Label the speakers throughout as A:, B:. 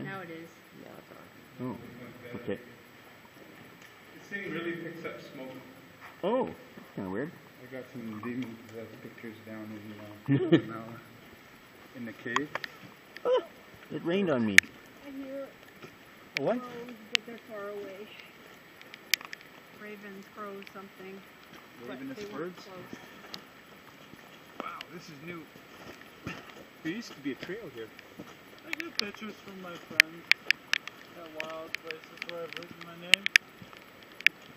A: again?
B: Now it is.
A: Oh, okay.
C: This thing really picks up smoke.
A: Oh, that's kind of weird.
C: I got some demon possessed pictures down in the cave.
A: Oh, it rained on me.
B: I hear
A: What?
B: crows, but they're far away. Ravens, crows, something.
C: Ravenous
B: but they weren't
C: birds?
B: close.
C: Wow, this is new. There used to be a trail here.
D: I get pictures from my friends at wild places where I've written my name.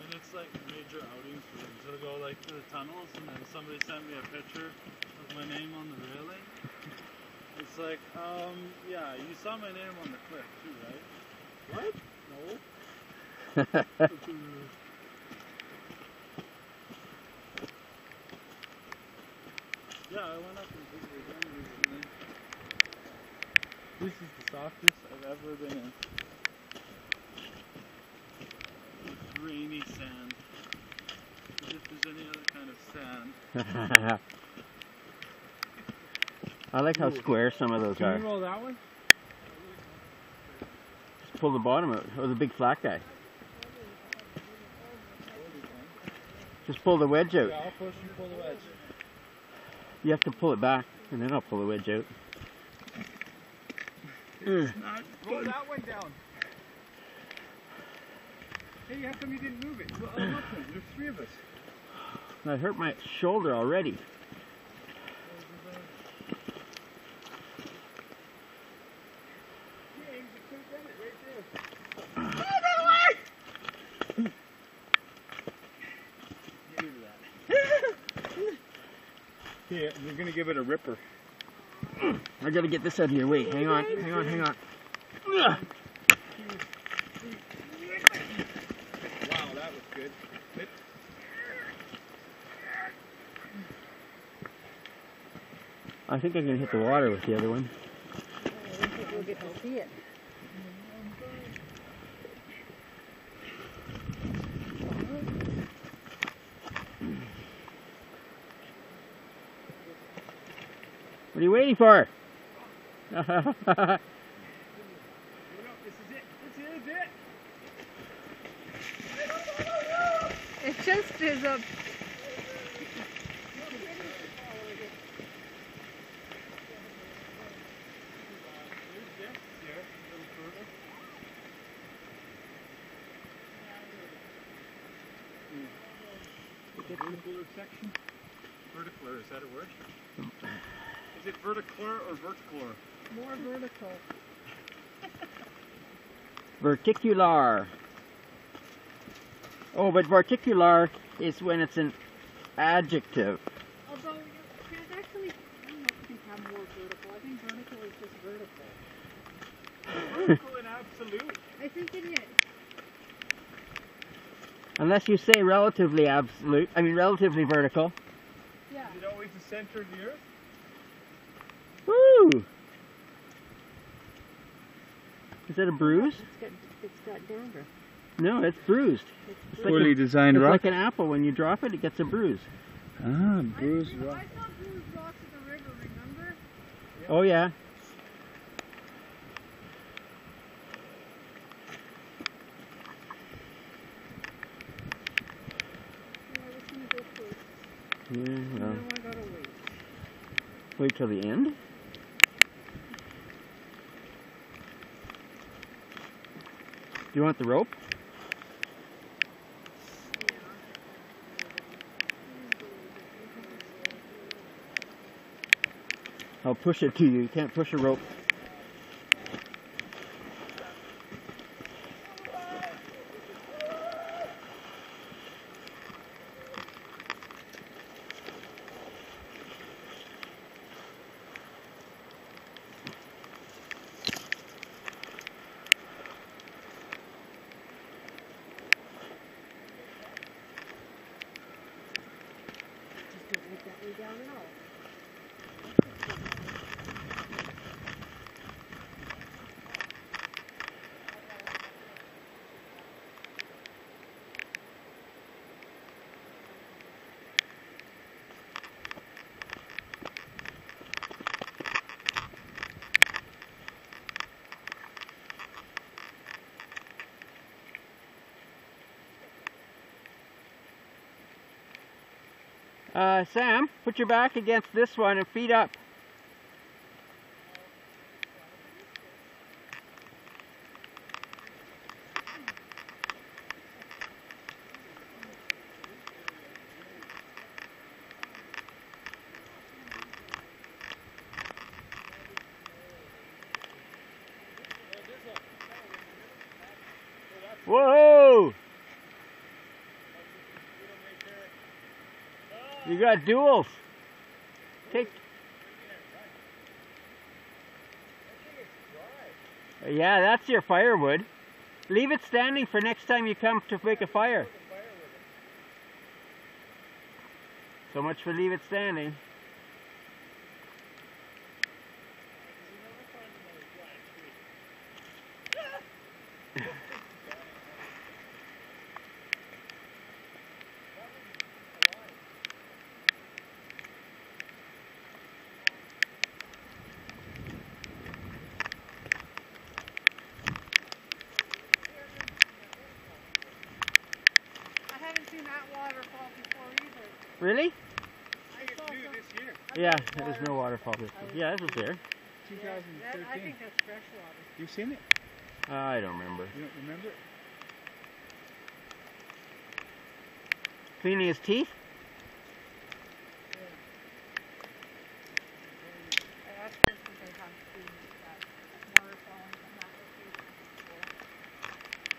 D: And it's like major outings for them. So to go like to the tunnels and then somebody sent me a picture of my name on the railing. It's like, yeah, you saw my name on the cliff too, right? What? No. Yeah, I went up and visited them recently. This is the softest I've ever been in. It's rainy sand. As if there's any other kind of sand.
A: I like how square some of those
C: Can
A: are.
C: you roll that one?
A: Just pull the bottom out, or the big flat guy. Just pull the wedge out.
D: Yeah, I'll push and pull the wedge.
A: You have to pull it back, and then I'll pull the wedge out.
C: Roll that one down. Hey, how come you didn't move it? Well, look, there's three of us.
A: I hurt my shoulder already.
C: Here, we're gonna give it a ripper.
A: I gotta get this out of here. Wait, hang on.
C: Wow, that was good.
A: I think I can hit the water with the other one.
B: I don't think we'll get to see it.
A: What are you waiting for?
C: This is it.
B: It just is a...
C: Verticular section? Verticular, is that a word? Is it verticular or verticular?
B: more vertical.
A: Verticular. Oh, but verticular is when it's an adjective.
B: Although you can't actually, I don't know if you can have more vertical. I think vertical is just vertical.
C: Vertical and absolute.
B: I think it is.
A: Unless you say relatively absolute, I mean relatively vertical.
B: Yeah.
C: Is it always the center of the earth?
A: Woo! Is that a bruise?
B: It's got dander.
A: No, it's bruised.
B: It's
A: It's like
C: Poorly
A: a-
C: designed
A: It's
C: rock.
A: like an apple. When you drop it, it gets a bruise.
C: Ah, bruised rock.
B: I saw bruised rocks in the river, remember?
A: Oh yeah.
B: Yeah, I was gonna go first.
A: Yeah, well,
B: Now I gotta wait.
A: wait till the end. Do you want the rope? I'll push it to you. You can't push a rope.
B: Just don't make that way down at all.
A: Sam, put your back against this one and feet up. Whoa! You got duals. Take. Yeah, that's your firewood. Leave it standing for next time you come to make a fire. So much for leave it standing.
B: That waterfall before either.
A: Really?
C: I think it's new this year.
A: Yeah, there's no waterfall this year. Yeah, this was there.
C: 2013.
B: I think that's fresh water.
C: You've seen it?
A: I don't remember.
C: You don't remember it?
A: Cleaning his teeth?
B: I asked this because I have seen that waterfall in that location before.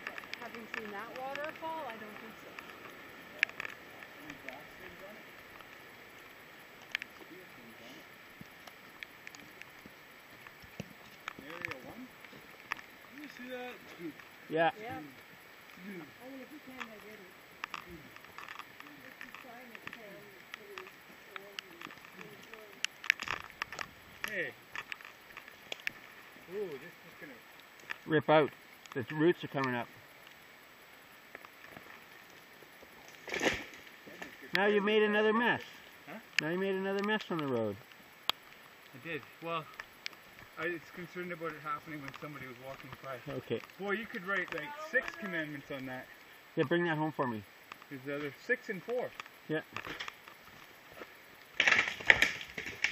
B: But having seen that waterfall, I don't think so.
C: Area 1?
D: You see that?
A: Yeah.
B: Yeah. Only if you can, I get it. Just trying to tell
C: Hey. Ooh, this is gonna
A: Rip out. The roots are coming up. Now you made another mess.
C: Huh?
A: Now you made another mess on the road.
C: I did. Well, I was concerned about it happening when somebody was walking by.
A: Okay.
C: Boy, you could write like 6 commandments on that.
A: Yeah, bring that home for me.
C: There's the other 6 and 4.
A: Yeah.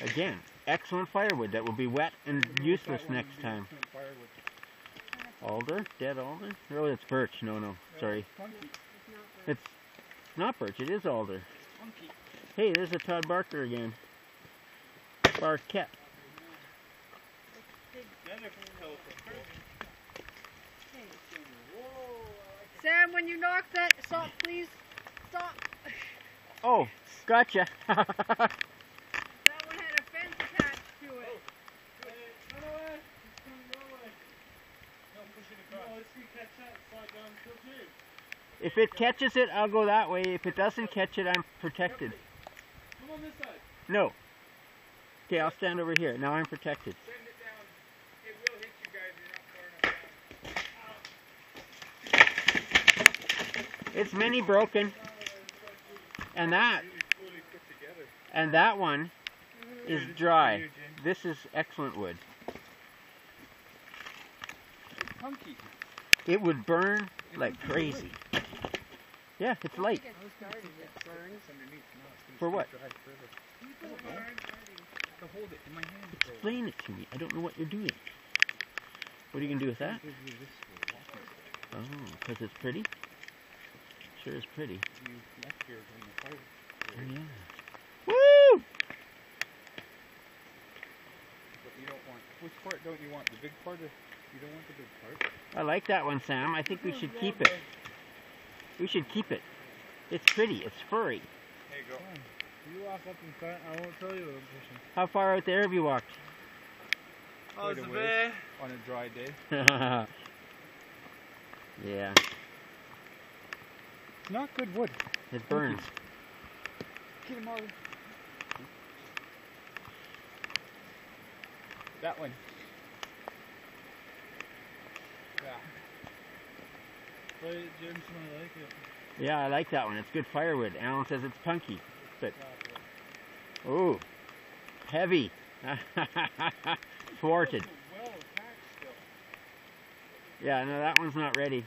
A: Again, excellent firewood that will be wet and useless next time. Alder? Dead alder? Oh, it's birch. No. Sorry. It's not birch. It is alder. Hey, there's a Todd Barker again. Barquette.
B: Sam, when you knock that, stop, please. Stop.
A: Oh, gotcha.
B: That one had a fence attached to it.
A: If it catches it, I'll go that way. If it doesn't catch it, I'm protected.
D: Come on this side.
A: No. Okay, I'll stand over here. Now I'm protected.
C: Send it down. It will hit you guys. You're not far enough down.
A: It's mini broken. And that one is dry. This is excellent wood.
C: Punky.
A: It would burn like crazy. Yeah, it's light. For what?
C: To hold it in my hand.
A: Explain it to me. I don't know what you're doing. What are you going to do with that? Oh, because it's pretty? Sure is pretty.
C: You left here when the fire.
A: Oh, yeah. Woo!
C: But you don't want. Which part don't you want? The big part? You don't want the big part?
A: I like that one, Sam. I think we should keep it. We should keep it. It's pretty. It's furry.
C: There you go.
D: You walk up in front, I won't tell you what I'm pushing.
A: How far out there have you walked?
D: Oh,
C: Quite
D: it's
C: a
D: a
C: ways.
D: bit.
C: On a dry day.
A: Yeah,
C: It's not good wood.
A: it burns.
C: Get him out. That one. Yeah.
D: But Jim's gonna like it.
A: Yeah, I like that one. It's good firewood. Alan says it's punky. But, ooh, heavy. Thwarted.
C: Well attached still.
A: Yeah, no, that one's not ready.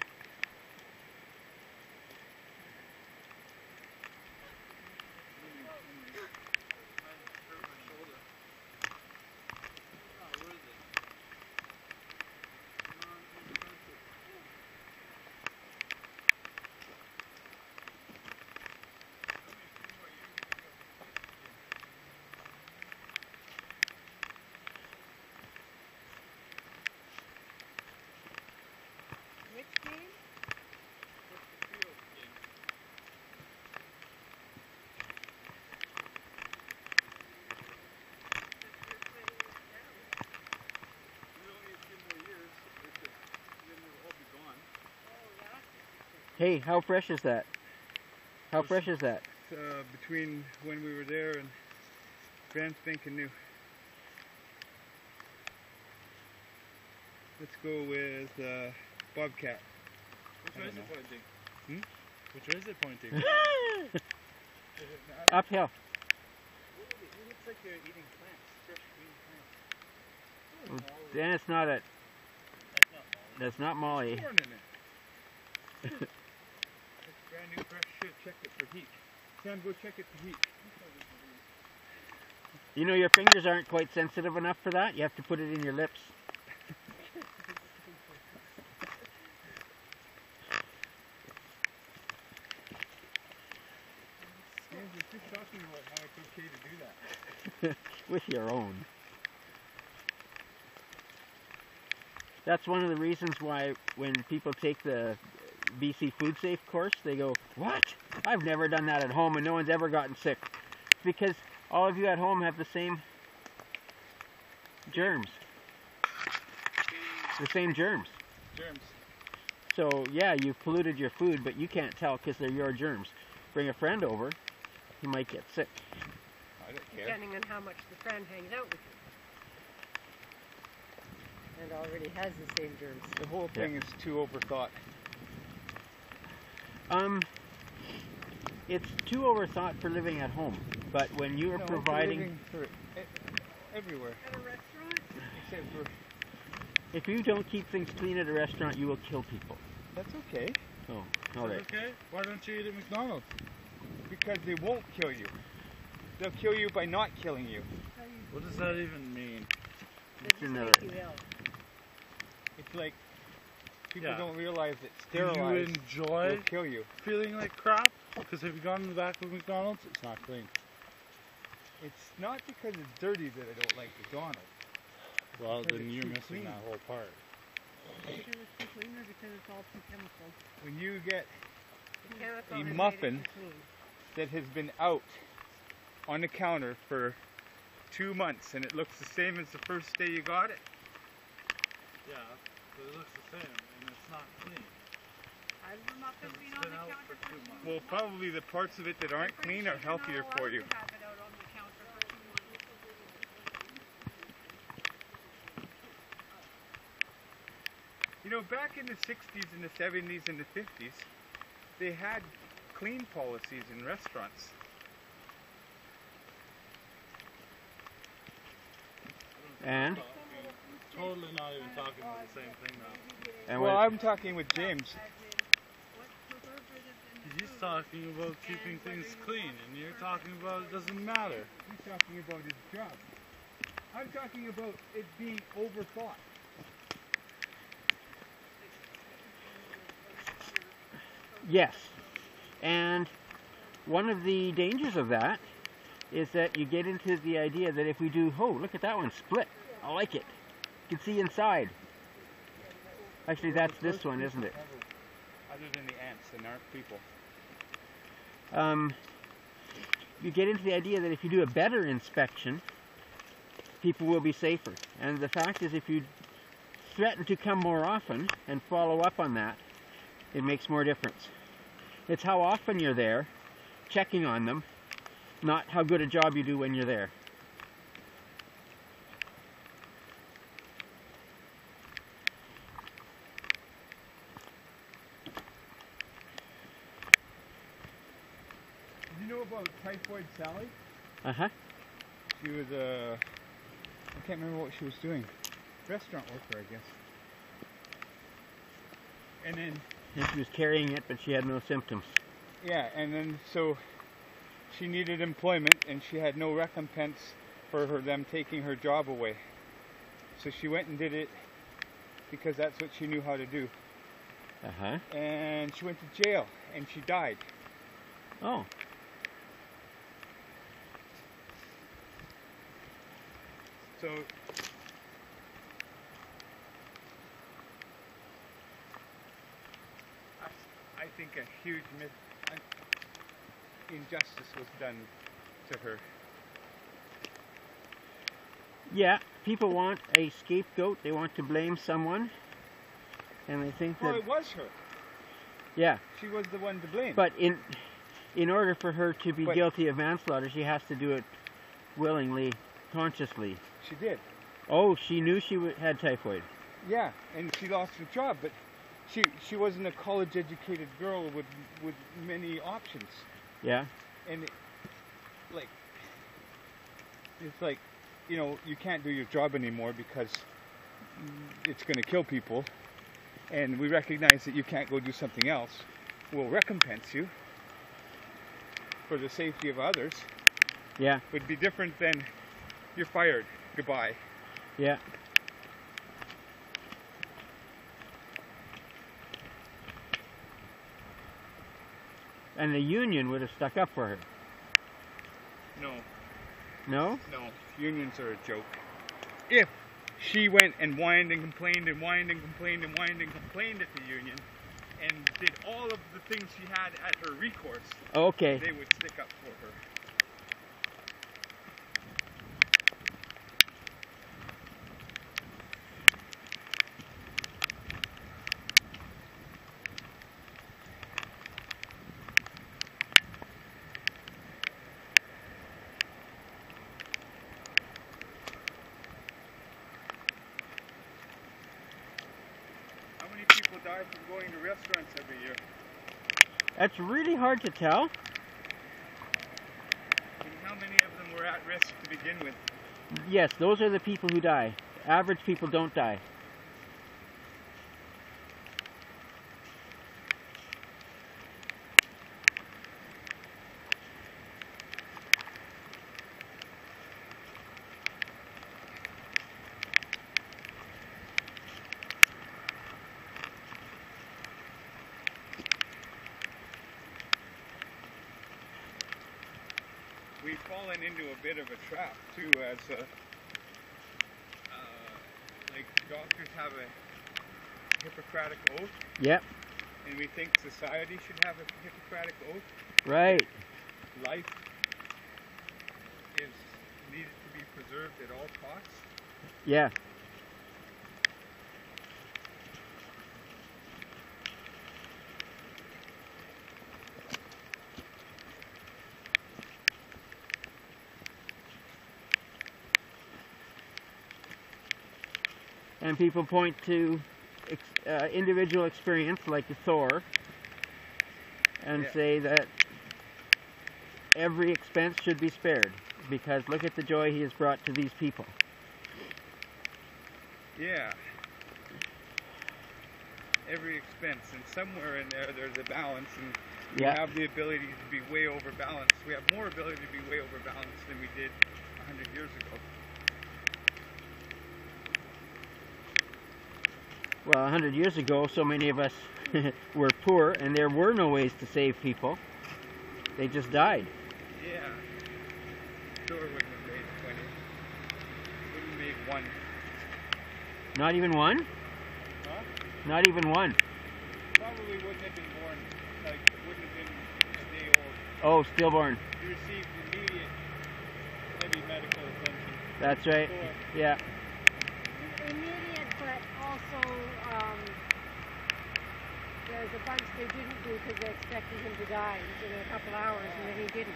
A: Hey, how fresh is that? How fresh is that?
C: Between when we were there and brand spanking new. Let's go with Bobcat.
D: Which way is it pointing?
C: Hmm?
D: Which way is it pointing?
A: Uphill.
C: It looks like they're eating plants, fresh green plants.
A: Then it's not a. That's not Molly.
C: Corn in it. It's brand new fresh shit. Check it for heat. Sam, go check it for heat.
A: You know your fingers aren't quite sensitive enough for that. You have to put it in your lips.
C: James, you're just talking about how it's okay to do that.
A: With your own. That's one of the reasons why when people take the BC Food Safe course, they go, "What? I've never done that at home and no one's ever gotten sick." Because all of you at home have the same germs. The same germs.
C: Germs.
A: So yeah, you've polluted your food, but you can't tell because they're your germs. Bring a friend over, he might get sick.
C: I don't care.
B: Depending on how much the friend hangs out with you. And already has the same germs.
C: The whole thing is too overthought.
A: It's too overthought for living at home, but when you are providing,
C: for everywhere,
B: At a restaurant?
C: except for
A: if you don't keep things clean at a restaurant, you will kill people.
C: that's okay.
A: Oh,
D: Is
A: all
D: that
A: right.
D: okay? Why don't you eat at McDonald's?
C: Because they won't kill you. They'll kill you by not killing you.
D: What does that even mean?
B: They
A: It's
B: just
A: another.
B: make you ill.
C: It's like people
D: Yeah.
C: don't realize that
D: Do you
C: sterilized
D: enjoy
C: will kill you.
D: feeling like crap? Because have you gone in the back of McDonald's? It's not clean.
C: It's not because it's dirty that I don't like McDonald's.
D: Well,
C: Because
D: then
C: it's
D: you're
C: too
D: missing
C: clean.
D: that whole part.
B: Sure it's too clean or because it's all too chemical?
C: When you get
B: The chemical
C: A
B: has made it
C: muffin.
B: too clean.
C: that has been out on the counter for 2 months and it looks the same as the first day you got it,
D: Yeah, but it looks the same and it's not clean.
B: Has the muffin
D: It's
B: been on
D: been
B: the
D: out
B: counter
D: for
B: for
D: 2
B: 2
D: months.
C: well, probably the parts of it that aren't clean are healthier for you.
B: Have it out on the counter for 2 months.
C: You know, back in the 60s and the 70s and the 50s, they had clean policies in restaurants.
A: And
D: Totally not even talking about the same thing now.
A: and
C: Well,
A: what-
C: I'm talking with James.
B: As in, what's preservatives in the
D: He's
B: food?
D: talking about keeping things clean, and you're talking about it doesn't matter.
C: He's talking about his job. I'm talking about it being overthought.
A: yes, and one of the dangers of that is that you get into the idea that if we do, oh, look at that one split. I like it. You can see inside. Actually, that's this one, isn't it?
C: Other than the ants and aren't people.
A: You get into the idea that if you do a better inspection, people will be safer. And the fact is, if you threaten to come more often and follow up on that, it makes more difference. It's how often you're there, checking on them, not how good a job you do when you're there.
C: Did you know about Typhoid Sally?
A: Uh-huh.
C: She was I can't remember what she was doing. Restaurant worker, I guess. And then,
A: And she was carrying it, but she had no symptoms.
C: yeah, and then so she needed employment and she had no recompense for them taking her job away. So she went and did it because that's what she knew how to do.
A: Uh-huh.
C: And she went to jail and she died.
A: Oh.
C: So I think a huge injustice was done to her.
A: Yeah, people want a scapegoat. They want to blame someone. And they think
C: Well,
A: that,
C: it was her.
A: Yeah,
C: She was the one to blame.
A: but in order for her to be
C: But-
A: guilty of manslaughter, she has to do it willingly, consciously.
C: She did.
A: Oh, she knew she had typhoid.
C: Yeah, and she lost her job, but she wasn't a college-educated girl with many options.
A: Yeah,
C: And it's like, you know, you can't do your job anymore because it's going to kill people, and we recognize that you can't go do something else. We'll recompense you for the safety of others.
A: yeah,
C: Would be different than you're fired, goodbye.
A: yeah. And the union would have stuck up for her.
C: No,
A: No?
C: no, unions are a joke. If she went and whined and complained and whined and complained and whined and complained at the union and did all of the things she had at her recourse,
A: Okay.
C: they would stick up for her. How many people die from going to restaurants every year?
A: That's really hard to tell.
C: And how many of them were at risk to begin with?
A: Yes, those are the people who die. Average people don't die.
C: We've fallen into a bit of a trap too, as like doctors have a Hippocratic oath,
A: Yep,
C: and we think society should have a Hippocratic oath.
A: right.
C: Life is needed to be preserved at all costs.
A: Yeah. And people point to individual experience like Thor and
C: Yeah.
A: say that every expense should be spared because look at the joy he has brought to these people.
C: Yeah. Every expense, and somewhere in there, there's a balance, and we
A: Yeah.
C: have the ability to be way overbalanced. We have more ability to be way overbalanced than we did 100 years ago.
A: Well, 100 years ago, so many of us were poor, and there were no ways to save people. They just died.
C: Yeah. Sure wouldn't have made 20. Wouldn't have made one.
A: Not even one?
C: Huh?
A: Not even one.
C: Probably wouldn't have been born, like, wouldn't have been a day old.
A: Oh, stillborn.
C: You received immediate heavy medical attention.
A: That's right.
C: Before.
A: Yeah.
B: Immediate, but also there's a bunch they didn't do because they expected him to die within a couple hours, and then he didn't.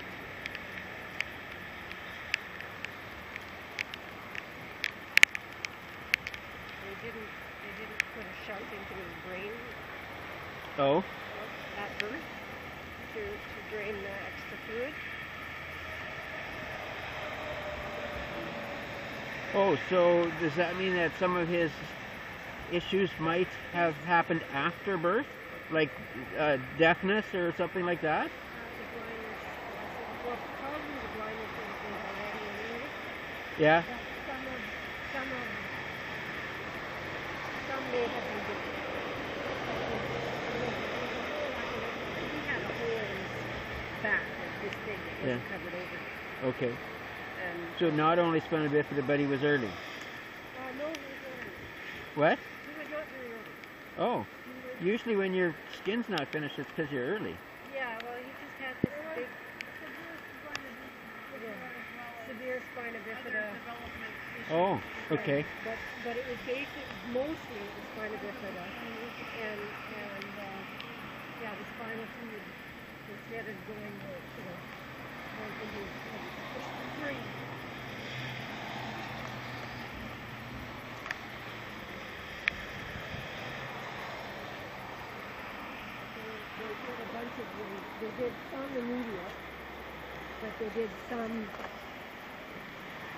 B: They didn't put a shunt into his brain
A: Oh.
B: at birth to drain the extra fluid.
A: Oh, so does that mean that some of his issues might have happened after birth? Like deafness or something like that?
B: The blindness, well, probably the blindness is already anyway.
A: Yeah.
B: But some may have been different. He had a hole in his back, like this big, that wasn't
A: Yeah.
B: covered over.
A: Okay.
B: And
A: So not only spina bifida, but he was early.
B: no, he was early.
A: What?
B: He was not very early.
A: Oh.
B: He was,
A: Usually when your skin's not finished, it's because you're early.
B: yeah, well, he just had this big, severe spina bifida.
A: Oh, okay.
B: But it was mostly it was spina bifida, and yeah,
E: Yeah, the spinal fluid, instead of going, going into the brain. They did a bunch of them. They did some immediate, but they did some.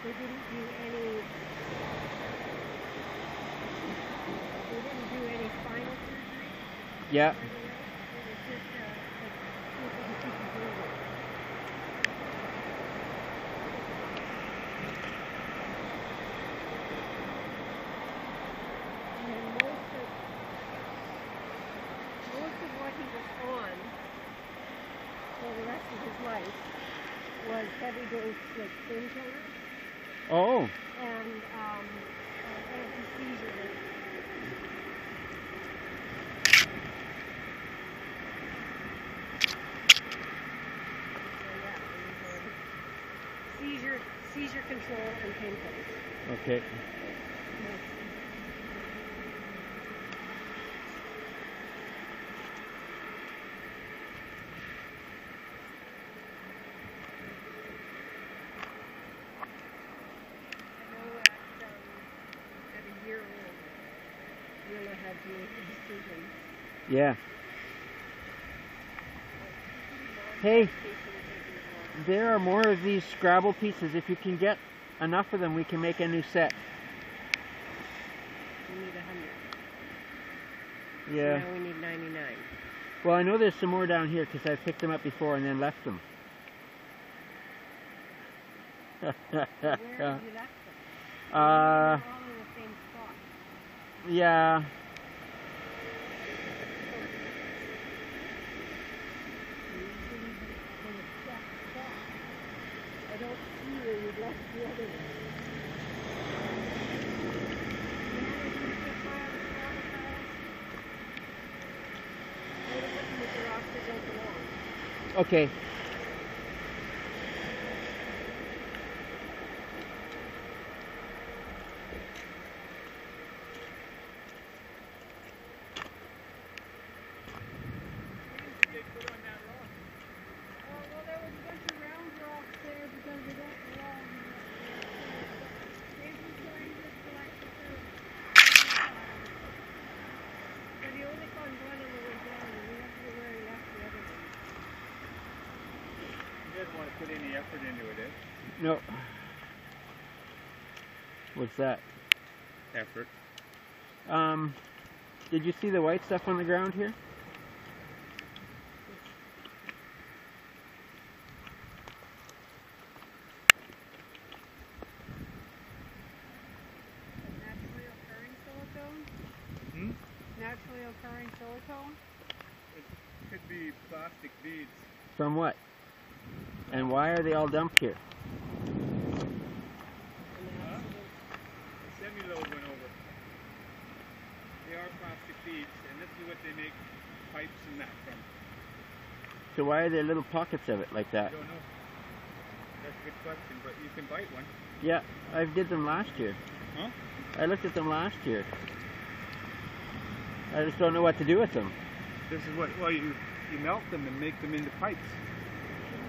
E: They didn't do any. They didn't do any spinal surgery.
A: Yeah.
E: It was just people to keep you breathing. And most of what he was on for the rest of his life was heavy dose like painkillers
A: Oh.
E: and anti-seizure medication. So yeah, it was seizure control and painkillers.
A: Okay.
E: At a year old, Willa had to make a decision.
A: Yeah. Hey, there are more of these Scrabble pieces. If you can get enough of them, we can make a new set.
E: We need 100.
A: Yeah.
E: Now we need 99.
A: Well, I know there's some more down here because I've picked them up before and then left them.
E: Where have you left them?
A: Uh,
E: They're all in the same spot.
A: yeah.
E: I don't see where you left the other one.
A: Okay.
B: Well, there was a bunch of round rocks there because they don't belong. They just going to collect the food. But he only found one on the way down, and we have to go where he left the other one.
C: You didn't want to put any effort into it, eh?
A: No. What's that?
C: Effort.
A: Did you see the white stuff on the ground here?
B: Naturally occurring silicone?
C: Hmm?
B: Naturally occurring silicone?
C: It could be plastic beads.
A: From what? And why are they all dumped here?
C: Semi-load went over. They are plastic beads, and this is what they make pipes and that from.
A: So why are there little pockets of it like
C: I
A: that?
C: don't know. That's a good question, but you can bite one.
A: Yeah, I did them last year.
C: Huh?
A: I looked at them last year. I just don't know what to do with them.
C: This is what, well, you melt them and make them into pipes.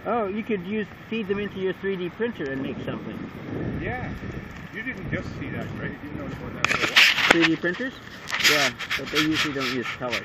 A: Oh, you could feed them into your 3D printer and make something.
C: Yeah. You didn't just see that, right? You noticed what that was.
A: 3D printers? Yeah, but they usually don't use color.